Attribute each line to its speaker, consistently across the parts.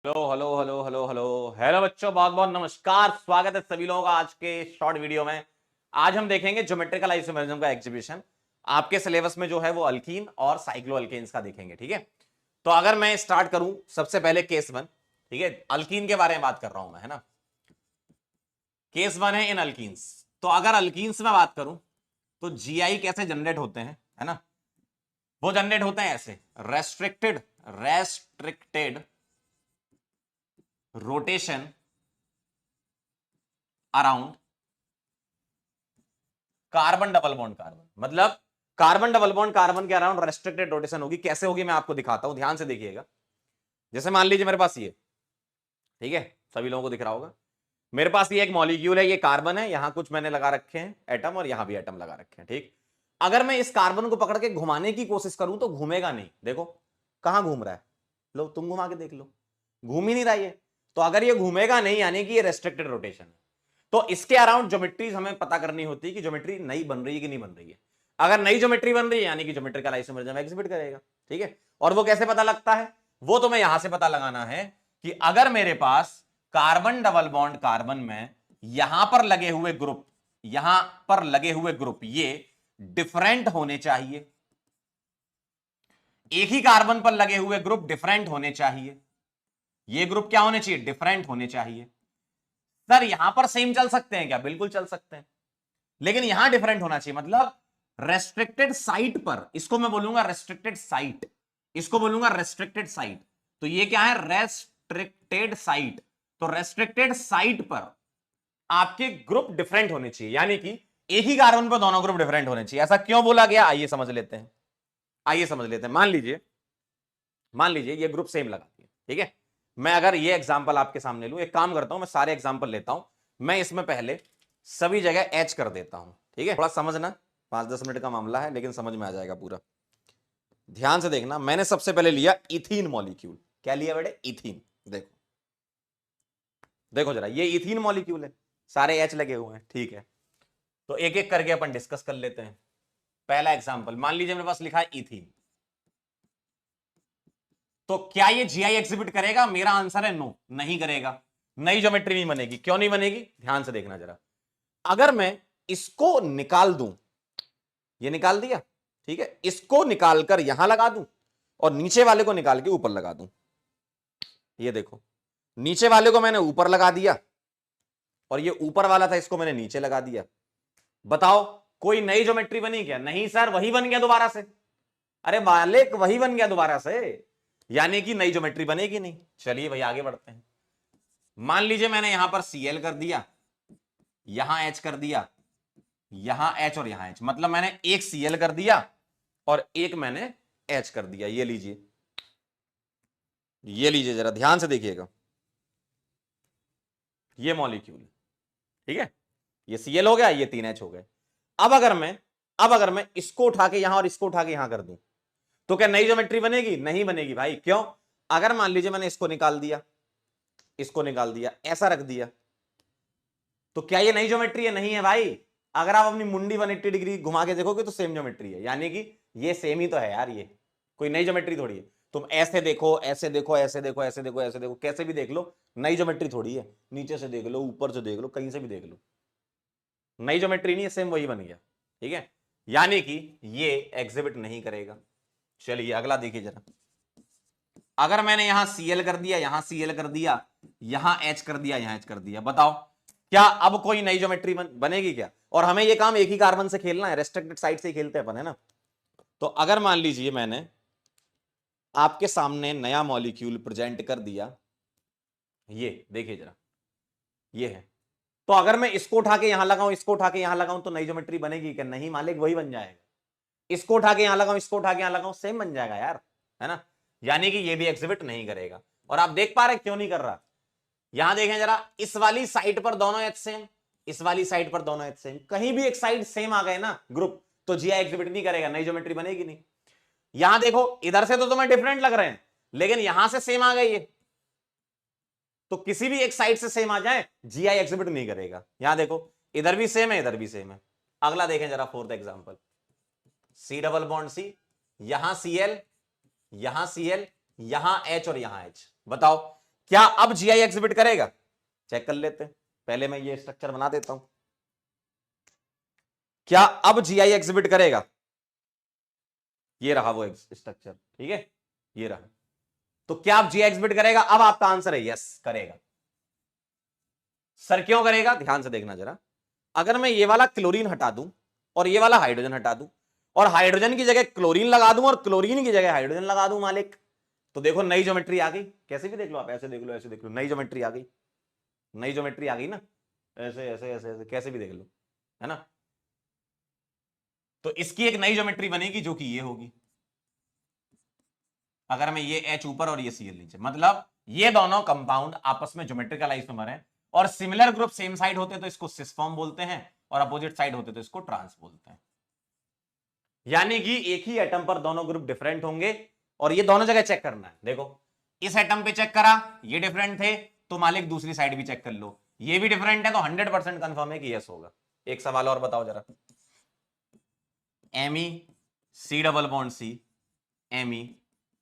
Speaker 1: Hello hello hello hello hello hello बच्चों, बहुत बहुत नमस्कार। स्वागत है सभी लोगों का आज के शॉर्ट वीडियो में। आज हम देखेंगे ज्योमेट्रिकल आइसोमेरिज्म का एग्जीबिशन। आपके सिलेबस में जो है वो अल्कीन और साइक्लो अल्केन्स का देखेंगे, ठीक है। तो अगर मैं स्टार्ट करूं सबसे पहले केस वन, ठीक है, अल्कीन के बारे में बात कर रहा हूं मैं, है ना। केस वन है इन अल्कीन्स। तो अगर अल्कीन्स में बात करूं तो जीआई कैसे जनरेट होते हैं, है ना। वो जनरेट होते हैं ऐसे, restricted restricted rotation around carbon double bond carbon. मतलब कार्बन डबल बॉन्ड कार्बन के अराउंड रेस्ट्रिक्टेड रोटेशन होगी। कैसे होगी मैं आपको दिखाता हूं, ध्यान से देखिएगा। जैसे मान लीजिए मेरे पास ये, ठीक है, सभी लोगों को दिख रहा होगा। मेरे पास ये एक मॉलिक्यूल है, ये कार्बन है, यहां कुछ मैंने लगा रखे हैं एटम और यहां भी एटम लगा रखे हैं, ठीक। अगर मैं इस कार्बन को पकड़ के घुमाने की कोशिश करूं तो घूमेगा नहीं। देखो कहां घूम रहा है, लो तुम घुमा के देख लो, घूम ही नहीं रहा ये। तो अगर ये घूमेगा नहीं यानी कि ये रेस्ट्रिक्टेड रोटेशन है। तो इसके अराउंड ज्योमेट्रीज हमें पता करनी होती है कि ज्योमेट्री नई बन रही है कि नहीं बन रही है। अगर नई ज्योमेट्री बन रही है यानी कि ज्योमेट्रिकल आइसोमेरिज्म एग्जिबिट करेगा, ठीक है। और वो कैसे पता लगता है, वो तो मैं यहां से पता लगाना है कि अगर मेरे पास कार्बन डबल बॉन्ड कार्बन में यहां पर लगे हुए ग्रुप, यहां पर लगे हुए ग्रुप ये डिफरेंट होने चाहिए। एक ही कार्बन पर लगे हुए ग्रुप डिफरेंट होने चाहिए। ये ग्रुप क्या होने चाहिए, डिफरेंट होने चाहिए। सर यहां पर सेम चल सकते हैं क्या, बिल्कुल चल सकते हैं, लेकिन यहां डिफरेंट होना चाहिए। मतलब रेस्ट्रिक्टेड साइट पर, इसको मैं बोलूंगा रेस्ट्रिक्टेड साइट, इसको बोलूंगा रेस्ट्रिक्टेड साइट। तो ये क्या है, रेस्ट्रिक्टेड साइट। तो रेस्ट्रिक्टेड साइट पर आपके ग्रुप डिफरेंट होने चाहिए, यानी कि एक ही कार्बन पर दोनों ग्रुप डिफरेंट होने चाहिए। ऐसा क्यों बोला गया, आइए समझ लेते हैं। आइए समझ लेते हैं। मान लीजिए ये ग्रुप सेम लगाती है, ठीक है। मैं अगर ये एग्जांपल आपके सामने लूं, एक काम करता हूं, मैं सारे एग्जांपल लेता हूं, मैं इसमें पहले सभी जगह एच कर देता हूं, ठीक है। थोड़ा समझना, 5-10 मिनट का मामला है लेकिन समझ में आ जाएगा पूरा। ध्यान से देखना, मैंने सबसे पहले लिया इथीन मॉलिक्यूल। क्या लिया बेटे, इथीन। देखो देखो जरा, ये इथीन मॉलिक्यूल है, सारे एच लगे हुए हैं, ठीक है। तो एक एक करके अपन डिस्कस कर लेते हैं। पहला एग्जाम्पल मान लीजिए मेरे पास लिखा है इथीन। तो क्या ये जीआई एग्जिबिट करेगा, मेरा आंसर है नो, नहीं करेगा। नई ज्योमेट्री नहीं बनेगी। क्यों नहीं बनेगी, ध्यान से देखना जरा। अगर मैं इसको निकाल दूं, ये निकाल दिया, ठीक है, इसको निकालकर यहां लगा दूं और नीचे वाले को निकाल के ऊपर लगा दूं। ये देखो, नीचे वाले को मैंने ऊपर लगा दिया और ये ऊपर वाला था इसको मैंने नीचे लगा दिया। बताओ कोई नई ज्योमेट्री बनी क्या, नहीं सर, वही बन गया दोबारा से। अरे मालिक वही बन गया दोबारा से, यानी कि नई ज्योमेट्री बनेगी नहीं। चलिए भाई आगे बढ़ते हैं। मान लीजिए मैंने यहां पर Cl कर दिया, यहां H कर दिया, यहां H और यहां H। मतलब मैंने एक Cl कर दिया और एक मैंने H कर दिया। ये लीजिए, ये लीजिए, जरा ध्यान से देखिएगा। ये मॉलिक्यूल, ठीक है, ये Cl हो गया, ये 3H हो गए। अब अगर मैं इसको उठा के यहां और इसको उठा के यहां कर दूं तो क्या नई ज्योमेट्री बनेगी, नहीं बनेगी भाई। क्यों, अगर मान लीजिए मैंने इसको निकाल दिया, इसको निकाल दिया, ऐसा रख दिया, तो क्या ये नई ज्योमेट्री है, नहीं है भाई। अगर आप अपनी मुंडी 180 डिग्री घुमा के देखोगे तो सेम ज्योमेट्री है, यानी कि ये सेम ही तो है यार, ये कोई नई ज्योमेट्री थोड़ी है। तुम ऐसे देखो, ऐसे देखो, ऐसे देखो, ऐसे देखो, ऐसे देखो, कैसे भी देख लो, नई ज्योमेट्री थोड़ी है। नीचे से देख लो, ऊपर से देख लो, कहीं से भी देख लो, नई ज्योमेट्री नहीं है, सेम वही बन गया, ठीक है। यानी कि ये एग्जिबिट नहीं करेगा। चलिए अगला देखिए जरा। अगर मैंने यहां Cl कर दिया, यहां Cl कर दिया, यहां H कर दिया, यहां H कर दिया, बताओ क्या अब कोई नई ज्योमेट्री बनेगी क्या। और हमें ये काम एक ही कार्बन से खेलना है, रेस्ट्रिक्टेड साइड से ही खेलते हैं अपन, है ना। तो अगर मान लीजिए मैंने आपके सामने नया मॉलिक्यूल प्रेजेंट कर दिया, ये देखिए जरा, ये है। तो अगर मैं इसको उठा के यहां लगाऊं, इसको उठा के यहां लगाऊं तो नई ज्योमेट्री बनेगी क्या, नहीं मालिक, वही बन जाएगा। इसको उठा के यहां लगाऊं, इसको उठा के यहां लगाऊं, सेम बन जाएगा यार, है ना। यानी कि ये भी एग्जिबिट नहीं करेगा। और आप देख पा रहे क्यों नहीं कर रहा, यहां देखें जरा, इस वाली साइड पर दोनों एच सेम, इस वाली साइड पर दोनों एच सेम, कहीं भी एक साइड सेम आ गए ना ग्रुप, तो जीआई एग्जिबिट नहीं करेगा, नई ज्योमेट्री बनेगी नहीं। यहां देखो, इधर से तो तुम्हें डिफरेंट लग रहे हैं लेकिन यहां से सेम आ गई है, तो किसी भी एक साइड से सेम आ जाए जीआई एग्जिबिट नहीं करेगा। यहां देखो, इधर भी सेम है, इधर भी सेम है। अगला देखें जरा, fourth example, C double bond C, यहां Cl, यहां Cl, यहां H और यहां H। बताओ क्या अब जीआई एग्जिबिट करेगा? चेक कर लेते हैं, पहले मैं ये स्ट्रक्चर बना देता हूं। क्या अब जीआई एग्जिबिट करेगा? ये रहा वो स्ट्रक्चर, ठीक है, ये रहा। तो क्या अब जीआई एग्जिबिट करेगा? अब आपका आंसर है यस, करेगा। सर क्यों करेगा? ध्यान से देखना जरा। अगर मैं ये वाला क्लोरीन हटा दूं और ये वाला हाइड्रोजन हटा दूं और हाइड्रोजन की जगह क्लोरीन लगा दूं और क्लोरीन की जगह हाइड्रोजन लगा दूं मालिक, तो देखो नई ज्योमेट्री आ गई। कैसे भी देख लो आप, ऐसे देख लो, ऐसे देख लो, नई ज्योमेट्री आ गई, नई ज्योमेट्री आ गई ना, ऐसे ऐसे ऐसे ऐसे, कैसे भी देख लो, है ना। तो इसकी एक नई ज्योमेट्री बनेगी जो कि ये होगी। अगर मैं ये H ऊपर और ये Cl नीचे, मतलब ये दोनों कंपाउंड आपस में ज्योमेट्रिकल आइसोमर हैं और सिमिलर ग्रुप सेम साइड होते तो इसको सिस फॉर्म बोलते हैं और अपोजिट साइड होते तो इसको ट्रांस बोलते हैं। यानी कि एक ही एटम पर दोनों ग्रुप डिफरेंट होंगे और ये दोनों जगह चेक करना है। देखो इस एटम पे चेक करा, ये डिफरेंट थे, तो मालिक दूसरी साइड भी चेक कर लो, ये भी डिफरेंट है, तो 100% कंफर्म है कि यस होगा। एक सवाल और बताओ जरा। एमी सी डबल बॉन्ड सी, एमी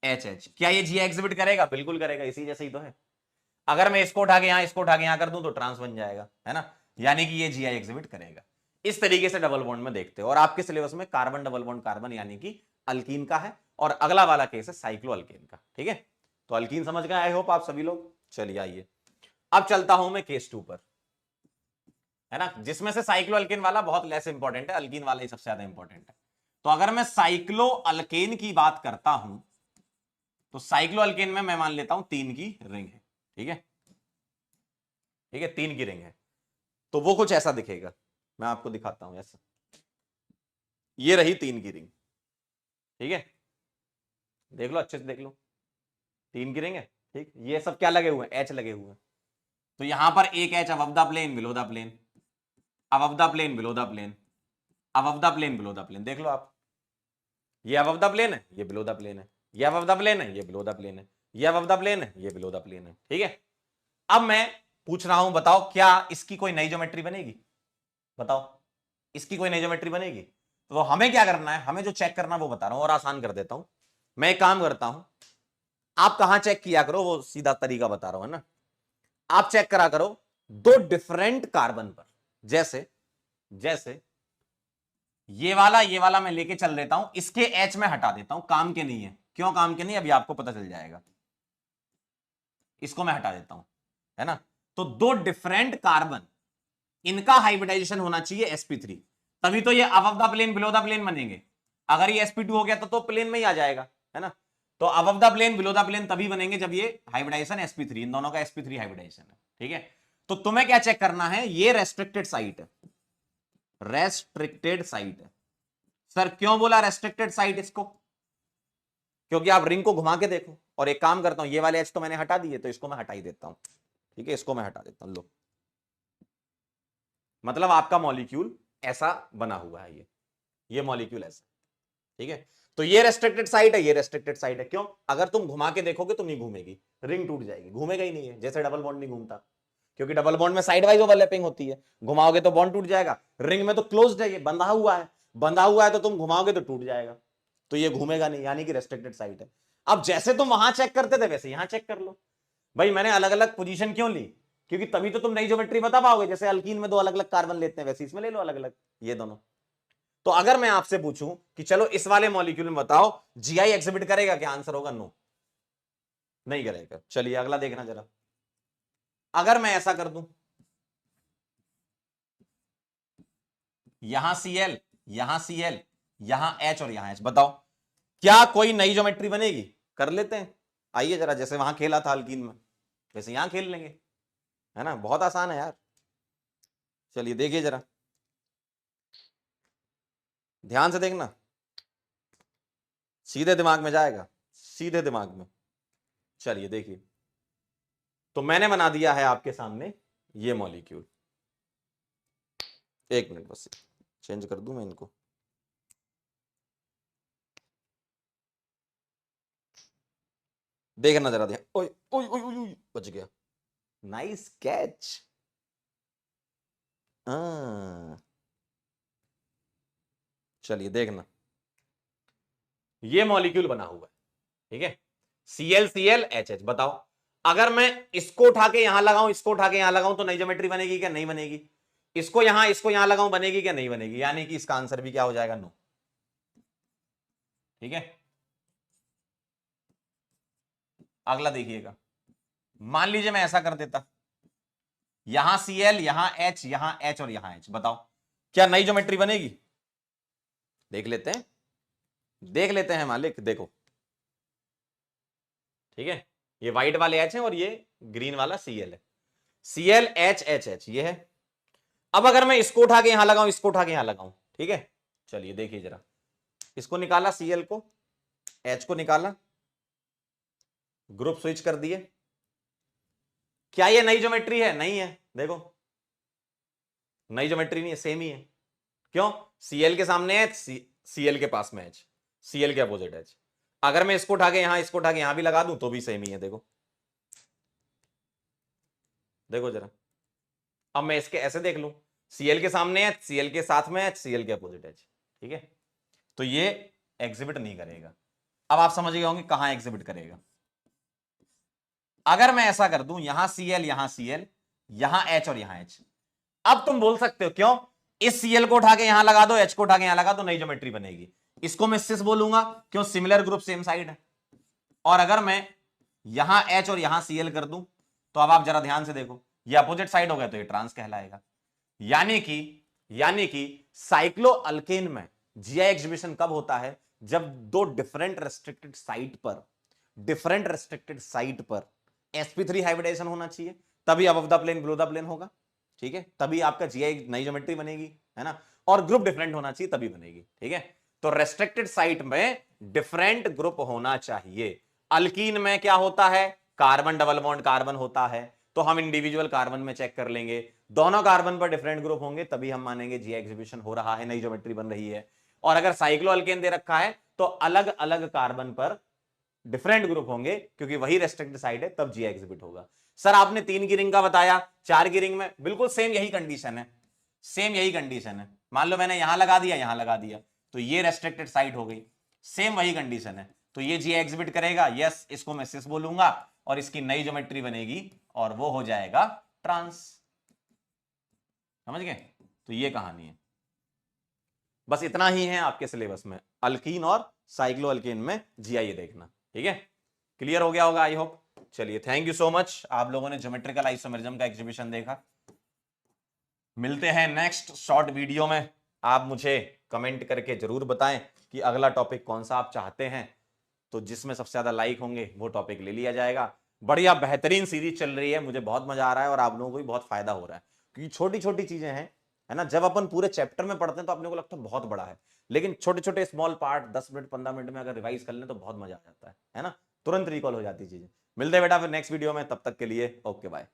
Speaker 1: एच एच, क्या ये जी एग्जिबिट करेगा? बिल्कुल करेगा, इसी जैसे ही तो है। अगर मैं इसको उठा के यहां, इसको उठा के यहां कर दूं तो ट्रांस बन जाएगा, है ना। यानी कि ये जीआई एग्जिबिट करेगा। इस तरीके से डबल बॉन्ड में देखते हो। और आपके सिलेबस में कार्बन डबल बॉन्ड कार्बन यानी कि अल्कीन का है और अगला वाला केस है साइक्लो अल्केन का, ठीक है। तो अल्कीन समझ गए आई होप आप सभी लोग। चलिए आइए अब चलता हूं मैं केस 2 पर, है ना, जिसमें से साइक्लो अल्केन वाला बहुत लेस इंपॉर्टेंट है, अल्कीन वाला ही सबसे ज्यादा इंपॉर्टेंट है। तो अगर मैं साइक्लो अल्केन की बात करता हूं तो साइक्लो अल्केन में मैं मान लेता हूं 3 की रिंग है, ठीक है, ठीक है, 3 की रिंग है। तो वो कुछ ऐसा दिखेगा, मैं आपको दिखाता हूं ऐसा। ये रही 3 की रिंग, ठीक है, देख लो अच्छे से देख लो, 3 की रिंग है, ठीक। ये सब क्या लगे हुए हैं? एच लगे हुए हैं। तो यहां पर एक H above the plane below the plane, above the plane below the plane, above the plane below the plane. देख लो आप, ये अबव द प्लेन है, ये बिलो द प्लेन है, ये अबव द प्लेन है, ये बिलो द प्लेन है, ये अबव द प्लेन है, ये बिलो द प्लेन है, ठीक है। अब मैं पूछ रहा हूं, बताओ क्या इसकी कोई नई ज्योमेट्री बनेगी? बताओ इसकी कोई नई ज्योमेट्री बनेगी? तो हमें क्या करना है, हमें जो चेक करना वो बता रहा हूं और आसान कर देता हूं। मैं एक काम करता हूं, आप कहां चेक किया करो वो सीधा तरीका बता रहा हूं, है ना। आप चेक करा करो 2 डिफरेंट कार्बन पर, जैसे जैसे ये वाला मैं लेके चल लेता हूं, इसके एच में हटा देता हूं, काम के नहीं है। क्यों काम के नहीं, अभी आपको पता चल जाएगा। इसको मैं हटा देता हूं, है ना। तो 2 डिफरेंट कार्बन, इनका हाइब्रिडाइजेशन होना चाहिए sp3, तभी तो ये above the plane below the plane बनेंगे। अगर ये sp2 हो गया तो प्लेन में ही आ जाएगा, है ना। तो above the plane below the plane तभी बनेंगे जब ये हाइब्रिडाइजेशन sp3, इन दोनों का sp3 हाइब्रिडाइजेशन है, ठीक है। तो तुम्हें क्या चेक करना है, ये रेस्ट्रिक्टेड साइट है, रेस्ट्रिक्टेड साइट है। सर क्यों बोला रेस्ट्रिक्टेड साइट इसको? क्योंकि आप रिंग को घुमा के देखो। और एक काम करता हूं, ये वाले एच तो मैंने हटा दिए, तो इसको मैं हटा ही देता हूं, ठीक है, इसको मैं हटा देता हूं। लो, मतलब आपका मॉलिक्यूल ऐसा बना हुआ है, ये मॉलिक्यूल ऐसा, ठीक है। तो ये रेस्ट्रिक्टेड साइट है, ये रेस्ट्रिक्टेड साइट है। क्यों? अगर तुम घुमा के देखोगे तो नहीं घूमेगी, रिंग टूट जाएगी, घूमेगा ही नहीं है, जैसे डबल बॉन्ड नहीं घूमता, क्योंकि डबल बॉन्ड में साइड वाइज ओवरलैपिंग होती है, घुमाओगे तो बॉन्ड टूट जाएगा। रिंग में तो क्लोज्ड है, ये बंधा हुआ है, बंधा हुआ है तो तुम घुमाओगे तो टूट जाएगा, तो ये घूमेगा नहीं, यानी कि रेस्ट्रिक्टेड साइट है। अब जैसे तुम वहां चेक करते थे वैसे यहां चेक कर लो। भाई मैंने अलग अलग पोजीशन क्यों ली? क्योंकि तभी तो तुम नई ज्योमेट्री बता पाओगे। जैसे अल्कीन में 2 अलग अलग कार्बन लेते हैं, वैसे इसमें ले लो अलग अलग, ये दोनों। तो अगर मैं आपसे पूछूं कि चलो इस वाले मॉलिक्यूल में बताओ जीआई एग्जिबिट करेगा क्या, आंसर होगा नो, नहीं करेगा। चलिए अगला देखना जरा। अगर मैं ऐसा कर दूं, यहां Cl, यहां Cl, यहां H और यहां H, बताओ क्या कोई नई ज्योमेट्री बनेगी? कर लेते हैं, आइए जरा, जैसे वहां खेला था अल्कीन में वैसे यहां खेल लेंगे, है ना, बहुत आसान है यार। चलिए देखिए जरा, ध्यान से देखना, सीधे दिमाग में जाएगा, सीधे दिमाग में। चलिए देखिए, तो मैंने बना दिया है आपके सामने ये मॉलिक्यूल। एक मिनट बस, चेंज कर दूं मैं इनको। देखना जरा, ध्यान, ओए ओए ओए ओए, बच गया, नाइस कैच। चलिए देखना, ये मॉलिक्यूल बना हुआ है, ठीक है, Cl Cl H H, बताओ अगर मैं इसको उठा के यहां लगाऊं, इसको उठा के यहां लगाऊं, तो नई ज्योमेट्री बनेगी क्या? नहीं बनेगी। इसको यहां लगाऊं, बनेगी क्या? नहीं बनेगी। यानी कि इसका आंसर भी क्या हो जाएगा? नो। ठीक है, अगला देखिएगा। मान लीजिए मैं ऐसा कर देता, यहां Cl, यहां H, यहां H और यहां H, बताओ क्या नई ज्योमेट्री बनेगी? देख लेते हैं, देख लेते हैं मालिक, देखो। ठीक है, ये व्हाइट वाले H हैं और ये ग्रीन वाला Cl है। Cl H H H ये है। अब अगर मैं इसको उठा के यहां लगाऊं, इसको उठा के यहां लगाऊं, ठीक है, चलिए देखिए जरा, इसको निकाला Cl को, H को निकाला, ग्रुप स्विच कर दिए, क्या ये नई ज्योमेट्री है? नहीं है। देखो नई ज्योमेट्री नहीं है, सेम ही है। क्यों? Cl के सामने H, Cl के पास में H, Cl के अपोजिट H। अगर मैं इसको उठा के यहां, इसको उठा के यहां भी लगा दूं तो भी सेम ही है। देखो देखो जरा, अब मैं इसके ऐसे देख लूं, Cl के सामने H, Cl के साथ में H, Cl के अपोजिट H। ठीक है, तो ये एग्जिबिट नहीं करेगा। अब आप समझ गए होंगे कहां एग्जिबिट करेगा। अगर मैं ऐसा कर दूं, यहां Cl, यहां Cl, यहां H और यहां H, अब तुम बोल सकते हो क्यों, इस Cl को उठा के यहां लगा दो, H को उठा के यहां लगा दो, नई ज्योमेट्री बनेगी। इसको मैं सिस बोलूंगा, क्यों? सिमिलर ग्रुप सेम साइड है। और अगर मैं यहां H और यहां Cl कर दूं, तो अब आप जरा ध्यान से देखो, ये अपोजिट साइड हो गया तो ये ट्रांस कहलाएगा। यानी कि साइक्लो अल्केन में जीआई एग्जिबिशन कब होता है? जब दो डिफरेंट रेस्ट्रिक्टेड साइट पर sp3 हाइब्रिडाइजेशन होना चाहिए, तभी above the plane below the plane होगा। ठीक है, तभी आपका जीआई नई ज्योमेट्री बनेगी, है ना। और ग्रुप डिफरेंट होना चाहिए तभी बनेगी। ठीक है, तो रेस्ट्रिक्टेड साइट में डिफरेंट ग्रुप होना चाहिए। अल्कीन में क्या होता है? कार्बन डबल बॉन्ड कार्बन होता है, तो हम इंडिविजुअल कार्बन में चेक कर लेंगे, दोनों कार्बन पर डिफरेंट ग्रुप होंगे तभी हम मानेंगे जीआई एग्जिबिशन हो रहा है, नई ज्योमेट्री बन रही है। और अगर साइक्लो अल्केन दे रखा है तो अलग अलग कार्बन पर डिफरेंट ग्रुप होंगे, क्योंकि वही रेस्ट्रिक्टेड साइट है, तब जीआई एग्जिबिट होगा। सर आपने 3 की रिंग का बताया, 4 की रिंग में बिल्कुल सेम यही कंडीशन है, सेम यही कंडीशन है। मान लो मैंने यहां लगा दिया, यहां लगा दिया, तो ये रेस्ट्रिक्टेड साइट हो गई, सेम वही कंडीशन है, तो ये जीआई एग्जिबिट करेगा। यस, इसको मैं सिस बोलूंगा और इसकी नई ज्योमेट्री बनेगी और वो हो जाएगा ट्रांस। समझ गए? तो ये कहानी है, बस इतना ही है आपके सिलेबस में, अल्कीन और साइक्लो अल्केन में जीआई देखना। ठीक है, क्लियर हो गया होगा आई होप। चलिए, थैंक यू सो मच, आप लोगों ने ज्योमेट्रिकल आइसोमेरिज्म का एग्जीबिशन देखा। मिलते हैं नेक्स्ट शॉर्ट वीडियो में। आप मुझे कमेंट करके जरूर बताएं कि अगला टॉपिक कौन सा आप चाहते हैं, तो जिसमें सबसे ज्यादा लाइक होंगे वो टॉपिक ले लिया जाएगा। बढ़िया बेहतरीन सीरीज चल रही है, मुझे बहुत मजा आ रहा है और आप लोगों को भी बहुत फायदा हो रहा है, क्योंकि छोटी छोटी चीजें हैं, है ना। जब अपन पूरे चैप्टर में पढ़ते हैं तो अपने को लगता है बहुत बड़ा है, लेकिन छोटे छोटे स्मॉल पार्ट 10 मिनट 15 मिनट में अगर रिवाइज कर लें तो बहुत मजा आ जाता है ना, तुरंत रिकॉल हो जाती है चीजें। मिलते हैं बेटा फिर नेक्स्ट वीडियो में, तब तक के लिए ओके बाय।